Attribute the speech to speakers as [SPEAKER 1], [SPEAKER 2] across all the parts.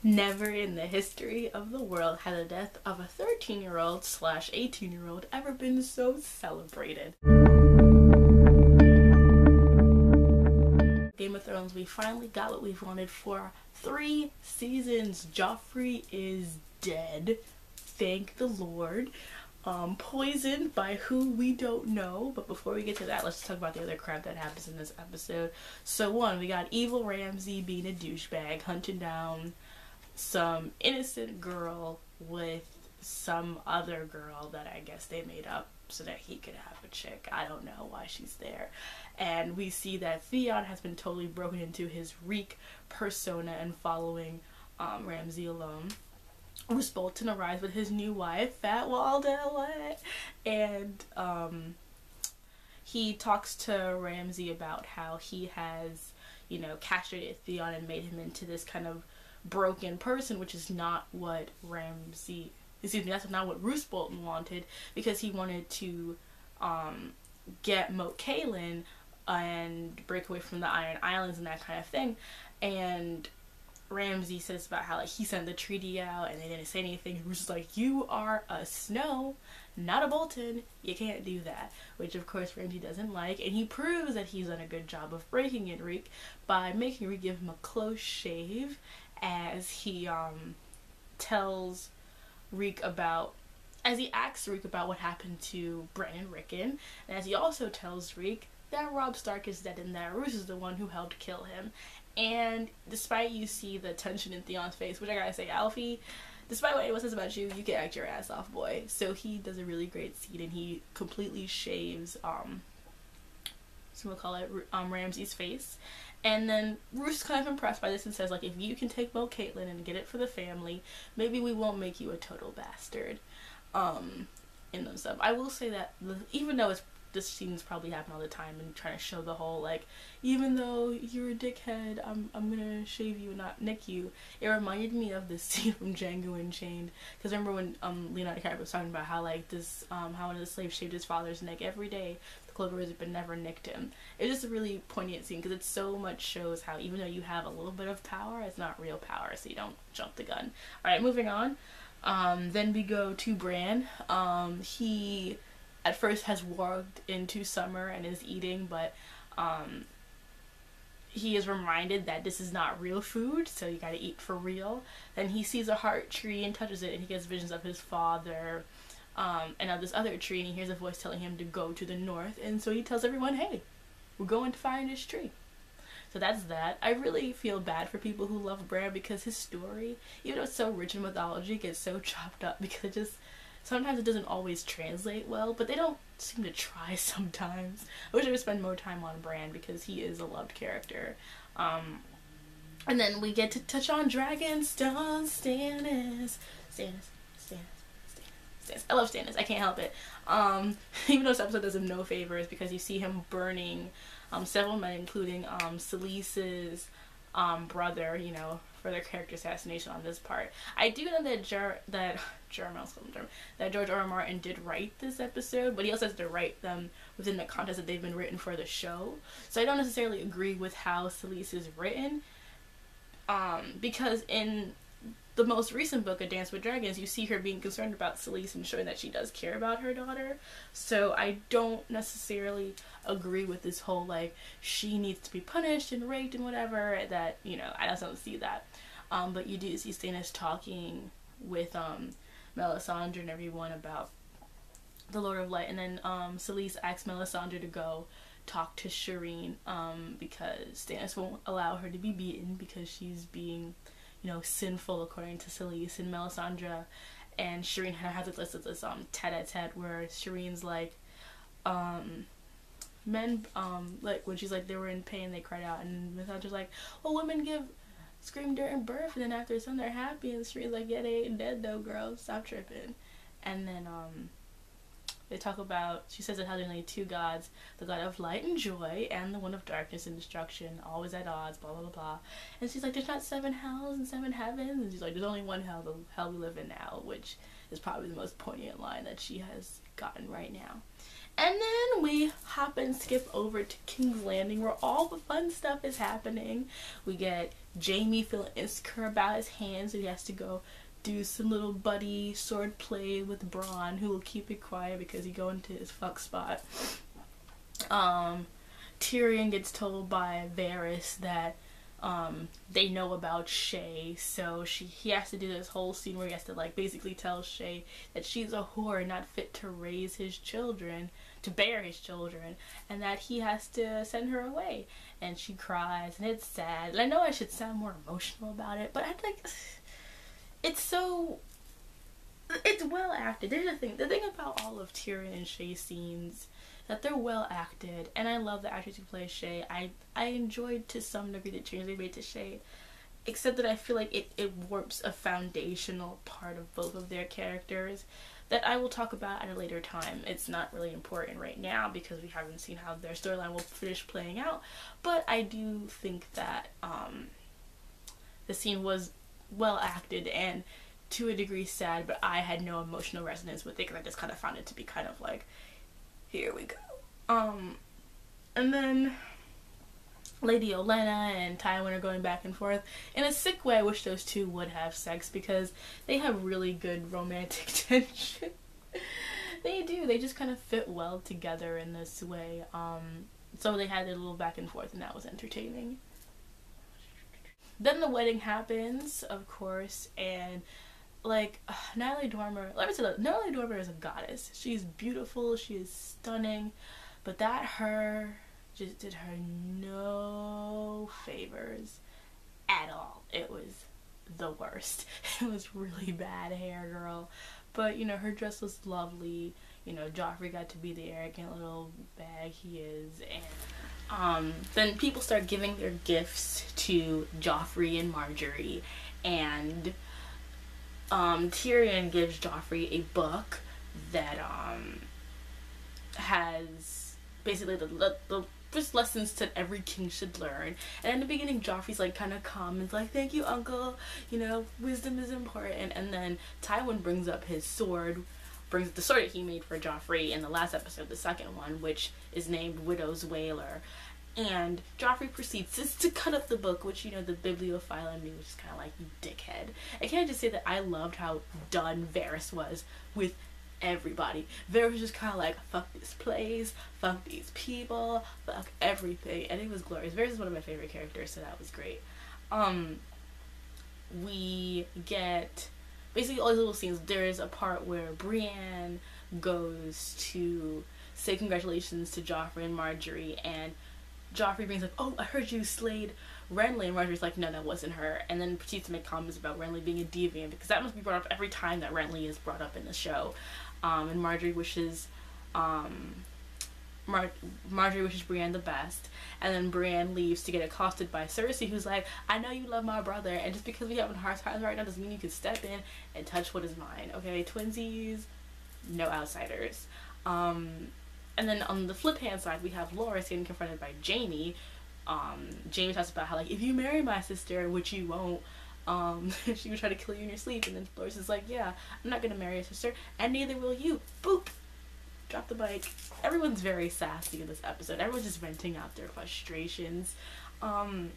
[SPEAKER 1] Never in the history of the world had the death of a 13-year-old slash 18-year-old ever been so celebrated. Game of Thrones, we finally got what we've wanted for 3 seasons. Joffrey is dead. Thank the Lord. Poisoned by who we don't know. But before we get to that, let's talk about the other crap that happens in this episode. So one, we got evil Ramsay being a douchebag, hunting down some innocent girl with some other girl that I guess they made up so that he could have a chick. I don't know why she's there. And we see that Theon has been totally broken into his Reek persona and following Ramsay alone. Roose Bolton arrives with his new wife, Fat Walda, and he talks to Ramsay about how he has, you know, castrated Theon and made him into this kind of broken person, which is not what that's not what Roose Bolton wanted, because he wanted to get Moat Cailin and break away from the Iron Islands and that kind of thing. And Ramsay says about how, like, he sent the treaty out and they didn't say anything. Roose is like, you are a Snow, not a Bolton, you can't do that, which of course Ramsay doesn't like, and he proves that he's done a good job of breaking it Reek by making Reek give him a close shave, as he tells Reek about, as he asks Reek about what happened to Bran and Rickon, and as he also tells Reek that Robb Stark is dead and that Roose is the one who helped kill him. And despite you see the tension in Theon's face, which I gotta say, Alfie, despite what anyone says about you, you can act your ass off, boy. So he does a really great scene and he completely shaves Ramsay's face. And then Roose is kind of impressed by this and says, like, if you can take Moat Cailin and get it for the family, maybe we won't make you a total bastard. In them stuff. I will say that even though this scenes probably happen all the time and trying to show the whole, like, even though you're a dickhead, I'm gonna shave you and not nick you, it reminded me of this scene from Django Unchained, because remember when Leonardo DiCaprio was talking about how, like, this how one of the slaves shaved his father's neck every day, the clover wizard, but never nicked him. It's just a really poignant scene because it so much shows how even though you have a little bit of power, it's not real power, so you don't jump the gun. Alright, moving on. Then we go to Bran. He at first has walked into Summer and is eating, but he is reminded that this is not real food, so you gotta eat for real. Then he sees a heart tree and touches it, and he gets visions of his father and of this other tree, and he hears a voice telling him to go to the north, and so he tells everyone, hey, we're going to find this tree. So that's that. I really feel bad for people who love Bran because his story, even though it's so rich in mythology, gets so chopped up because sometimes it doesn't always translate well, but they don't seem to try sometimes. I wish I would spend more time on Bran because he is a loved character. And then we get to touch on Dragonstone, Stannis. I love Stannis, I can't help it. Even though this episode does him no favors because you see him burning several men, including Selyse's brother, you know, for their character assassination on this part. I do know that George R. R. Martin did write this episode, but he also has to write them within the context that they've been written for the show. So I don't necessarily agree with how Selyse is written, because in the most recent book, A Dance with Dragons, you see her being concerned about Selyse and showing that she does care about her daughter. So I don't necessarily agree with this whole, like, she needs to be punished and raped and whatever, that, you know, I just don't see that. But you do see Stannis talking with Melisandre and everyone about the Lord of Light, and then Selyse asks Melisandre to go talk to Shireen because Stannis won't allow her to be beaten because she's being, you know, sinful according to Selyse. And Melisandre and Shireen has this tete-a-tete where Shireen's like, men, like, when she's like, they were in pain, they cried out, and Melisandre's like, well, women scream during birth, and then after some they're happy, and Shireen's like, yeah, they ain't dead though, girl, stop tripping. And then they talk about, she says it has only 2 gods, the god of light and joy and the one of darkness and destruction, always at odds, blah blah blah blah. And she's like, there's not 7 hells and 7 heavens, and she's like, there's only one hell, the hell we live in now, which is probably the most poignant line that she has gotten right now. And then we hop and skip over to King's Landing, where all the fun stuff is happening. We get Jaime feeling insecure about his hands, so he has to go do some little buddy sword play with Bronn, who will keep it quiet because he go into his fuck spot. Tyrion gets told by Varys that they know about Shae, so he has to do this whole scene where he has to like basically tell Shae that she's a whore, not fit to raise his children, to bear his children, and that he has to send her away. And she cries, and it's sad. And I know I should sound more emotional about it, but I think it's well acted. There's the thing about all of Tyrion and Shae scenes, that they're well acted, and I love the actress who plays Shae. I enjoyed to some degree the change they made to Shae, except that I feel like it warps a foundational part of both of their characters that I will talk about at a later time. It's not really important right now because we haven't seen how their storyline will finish playing out, but I do think that the scene was well acted and to a degree sad, but I had no emotional resonance with it because I just kind of found it to be kind of like, here we go. And then Lady Olenna and Tywin are going back and forth. In a sick way, I wish those two would have sex because they have really good romantic tension. They do. They just kind of fit well together in this way. So they had a little back and forth, and that was entertaining. Then the wedding happens, of course, and like, Natalie Dormer, let me tell you, Natalie Dormer is a goddess. She's beautiful, she is stunning, but that her just did her no favors at all. It was the worst. It was really bad hair, girl. But, you know, her dress was lovely. You know, Joffrey got to be the arrogant little bag he is, and then people start giving their gifts to Joffrey and Marjorie, and Tyrion gives Joffrey a book that has basically the just lessons that every king should learn. And in the beginning, Joffrey's like kind of calm and like, thank you, uncle, you know, wisdom is important. And then Tywin brings up his sword, brings the sword that he made for Joffrey in the last episode, the second one, which is named Widow's Wailer. And Joffrey proceeds just to cut up the book, which, you know, the bibliophile in me was just kind of like, you dickhead. And can I just say that I loved how done Varys was with everybody. Varys was just kind of like, fuck this place, fuck these people, fuck everything. And it was glorious. Varys is one of my favorite characters, so that was great. We get basically all these little scenes. There's a part where Brienne goes to say congratulations to Joffrey and Marjorie, and Joffrey brings up, oh, I heard you slayed Renly, and Marjorie's like, no, that wasn't her, and then proceeds to make comments about Renly being a deviant, because that must be brought up every time that Renly is brought up in the show. And Marjorie wishes Brienne the best, and then Brienne leaves to get accosted by Cersei, who's like, I know you love my brother, and just because we having hard times right now doesn't mean you can step in and touch what is mine, okay? Twinsies, no outsiders. And then on the flip hand side, we have Loras getting confronted by Jaime. Jaime talks about how, like, if you marry my sister, which you won't, she would try to kill you in your sleep. And then Loras is like, yeah, I'm not gonna marry your sister, and neither will you. Boop! Drop the bike. Everyone's very sassy in this episode. Everyone's just venting out their frustrations. God.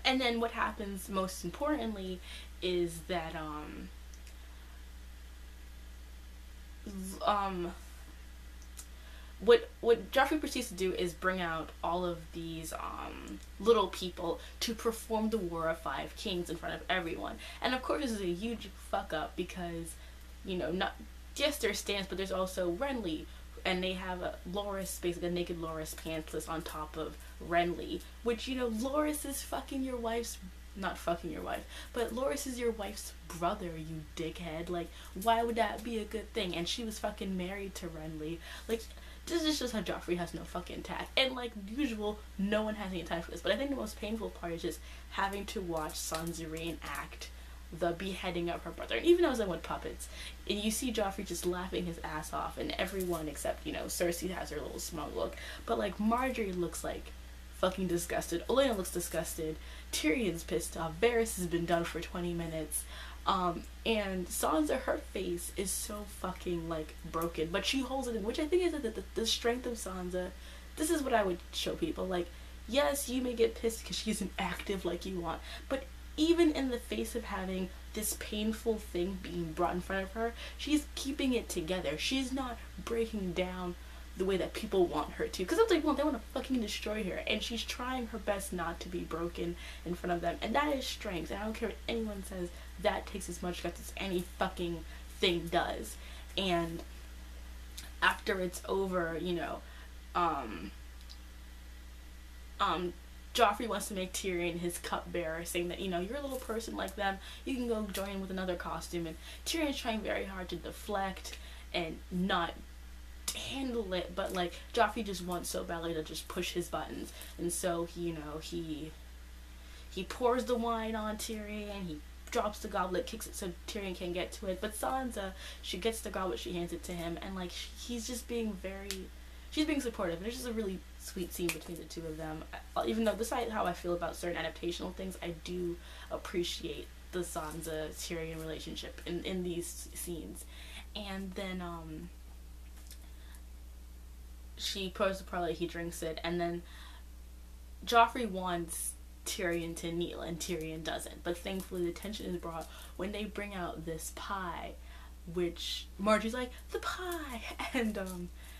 [SPEAKER 1] And then what happens most importantly is that, what Joffrey proceeds to do is bring out all of these little people to perform the War of Five Kings in front of everyone. And of course this is a huge fuck up because, you know, not just their stance, but there's also Renly, and they have a Loras, basically a naked Loras pantsless on top of Renly, which, you know, Loras is fucking your wife's, not fucking your wife, but Loras is your wife's brother, you dickhead. Like, why would that be a good thing? And she was fucking married to Renly. Like, this is just how Joffrey has no fucking tact. And like usual, no one has any time for this. But I think the most painful part is just having to watch Sansa reenact the beheading of her brother. And even though I was like with puppets, and you see Joffrey just laughing his ass off, and everyone except, you know, Cersei has her little smug look. But like Marjorie looks like fucking disgusted. Olenna looks disgusted. Tyrion's pissed off. Varys has been done for 20 minutes. And Sansa, her face is so fucking like broken, but she holds it in, which I think is the strength of Sansa. This is what I would show people. Like, yes, you may get pissed because she isn't active like you want, but even in the face of having this painful thing being brought in front of her, she's keeping it together. She's not breaking down the way that people want her to, because that's like, well, they want to fucking destroy her, and she's trying her best not to be broken in front of them, and that is strength. And I don't care what anyone says, that takes as much guts as any fucking thing does. And after it's over, you know, Joffrey wants to make Tyrion his cupbearer, saying that, you know, you're a little person like them, you can go join with another costume. And Tyrion's trying very hard to deflect and not handle it, but like Joffrey just wants so badly to just push his buttons. And so he, you know, he pours the wine on Tyrion, he drops the goblet, kicks it so Tyrion can't get to it. But Sansa, she gets the goblet, she hands it to him, and like he's just being she's being supportive. And it's just a really sweet scene between the two of them. Even though, besides how I feel about certain adaptational things, I do appreciate the Sansa-Tyrion relationship in these scenes. And then she pours the parlay, he drinks it, and then Joffrey wants Tyrion to kneel, and Tyrion doesn't. But thankfully the tension is brought when they bring out this pie, which Marjorie's like, the pie! And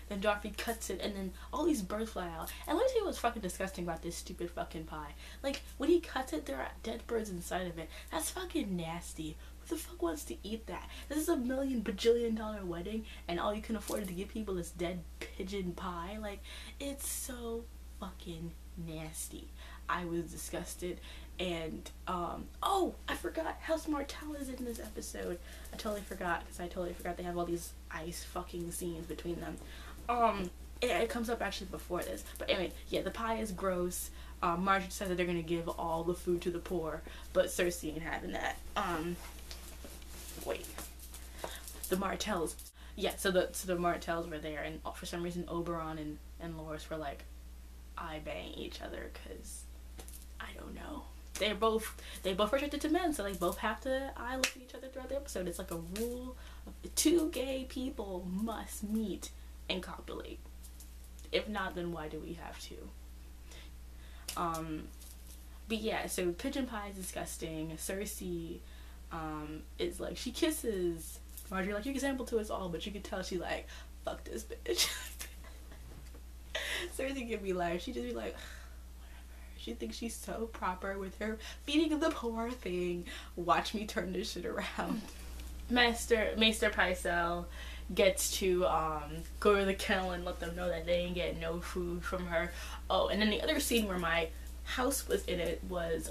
[SPEAKER 1] then Joffrey cuts it, and then all these birds fly out. And let me tell you what's fucking disgusting about this stupid fucking pie. Like, when he cuts it, there are dead birds inside of it. That's fucking nasty. Who the fuck wants to eat that? This is $1 million bajillion wedding, and all you can afford to give people is dead pigeon pie. Like, it's so fucking nasty. I was disgusted. And oh, I forgot House Martell is in this episode. I totally forgot, because I totally forgot they have all these ice fucking scenes between them. It comes up actually before this, but anyway, yeah, the pie is gross. Marjorie says that they're gonna give all the food to the poor, but Cersei ain't having that. Wait, the Martells, yeah, so the Martells were there, and for some reason Oberyn and Loras were like eye-bang each other, because I don't know, they both restricted to men, so they both have to eye look at each other throughout the episode. It's like a rule of 2 gay people must meet and copulate. If not, then why do we have to? But yeah, so pigeon pie is disgusting. Cersei is like, she kisses Marjorie like, you example to us all, but you can tell she like, fuck this bitch. Cersei can be like, she just be like, whatever. She thinks she's so proper with her feeding the poor thing. Watch me turn this shit around. Maester Pycelle gets to go to the kennel and let them know that they ain't get no food from her. Oh, and then the other scene where my house was in it was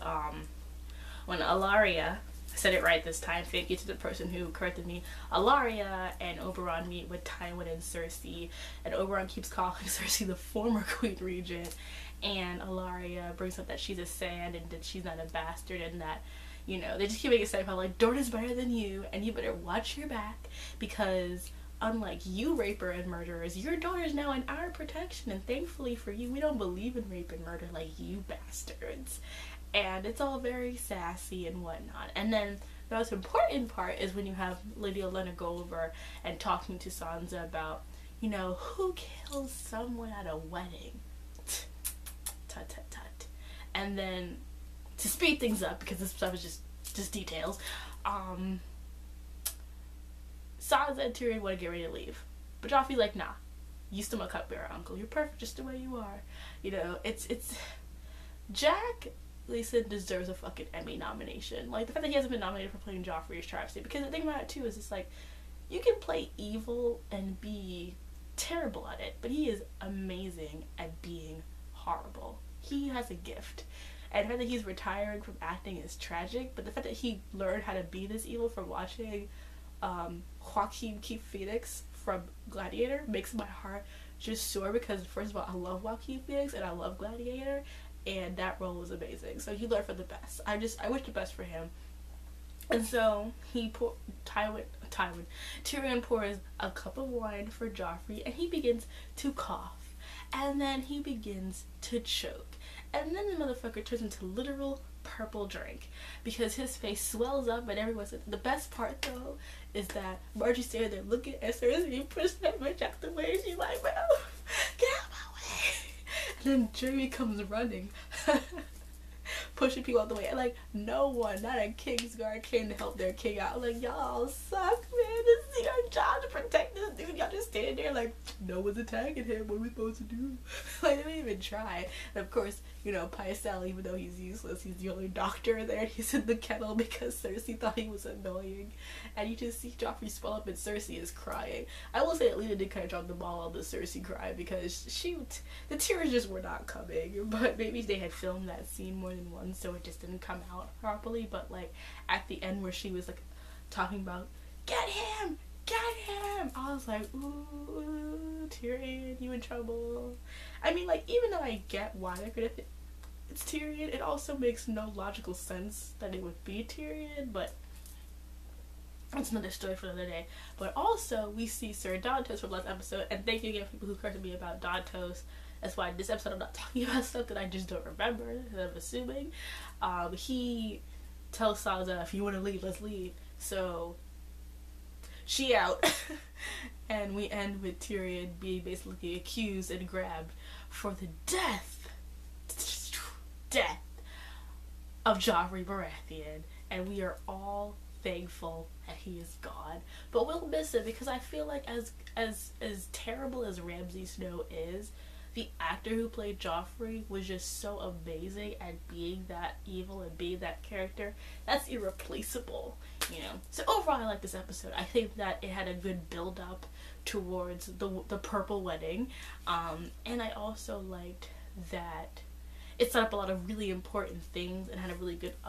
[SPEAKER 1] when Ellaria, I said it right this time, thank you to the person who corrected me, Ellaria and Oberyn meet with Tywin and Cersei, and Oberyn keeps calling Cersei the former Queen Regent, and Ellaria brings up that she's a Sand and that she's not a bastard, and that, you know, they just keep making it sound like Dorne's better than you, and you better watch your back, because unlike you raper and murderers, your daughter's now in our protection, and thankfully for you, we don't believe in rape and murder like you bastards. And it's all very sassy and whatnot. And then the most important part is when you have Lady Olenna go over and talking to Sansa about, you know, who kills someone at a wedding. Tut tut tut. And then to speed things up, because this stuff is just details, Sansa and Tyrion want to get ready to leave, but Joffrey's like, nah, you still my cupbearer, uncle. You're perfect just the way you are. You know, it's Jack Gleeson deserves a fucking Emmy nomination. Like, the fact that he hasn't been nominated for playing Joffrey is travesty, because the thing about it too is it's like, you can play evil and be terrible at it, but he is amazing at being horrible. He has a gift. And the fact that he's retired from acting is tragic, but the fact that he learned how to be this evil from watching Joaquin Phoenix from Gladiator makes my heart just sore, because first of all, I love Joaquin Phoenix and I love Gladiator, and that role was amazing. So he learned for the best. I wish the best for him. And so Tyrion pours a cup of wine for Joffrey, and he begins to cough, and then he begins to choke, and then the motherfucker turns into literal purple drink, because his face swells up and everyone says. The best part though is that Margie's standing there looking at Cersei and pushes that bitch out the way. She's like, bro, get out of my way. And then Jaime comes running, pushing people out the way. And like, no one, not a Kingsguard, came to help their king out. Like, y'all suck, man. This is your job to protect this dude. Y'all just standing there like, no one's attacking him. What are we supposed to do? Like, they didn't even try. And of course, you know, Pycelle, even though he's useless, he's the only doctor there. He's in the kettle because Cersei thought he was annoying. And you just see Joffrey swell up and Cersei is crying. I will say that Lena did kind of drop the ball on the Cersei cry, because the tears just were not coming. But maybe they had filmed that scene more than once, so it just didn't come out properly. But like at the end where she was like talking about, get him, I was like, ooh, Tyrion, you in trouble. I mean, like, even though I get why they're gonna it's Tyrion, it also makes no logical sense that it would be Tyrion, but that's another story for another day. But also, we see Sir Dantos from last episode, and thank you again for people who corrected me about Dantos. That's why this episode I'm not talking about stuff that I just don't remember, that I'm assuming. He tells Sansa, if you want to leave, let's leave. So, she out. And we end with Tyrion being basically accused and grabbed for the death of Joffrey Baratheon. And we are all thankful that he is gone. But we'll miss it, because I feel like as terrible as Ramsay Snow is, the actor who played Joffrey was just so amazing at being that evil and being that character. That's irreplaceable, you know. So overall, I like this episode. I think that it had a good build up towards the purple wedding, and I also liked that it set up a lot of really important things and had a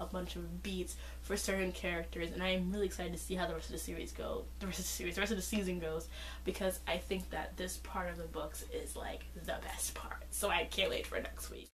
[SPEAKER 1] bunch of beats for certain characters, and I am really excited to see how the rest of the season goes, because I think that this part of the books is like the best part. So I can't wait for next week.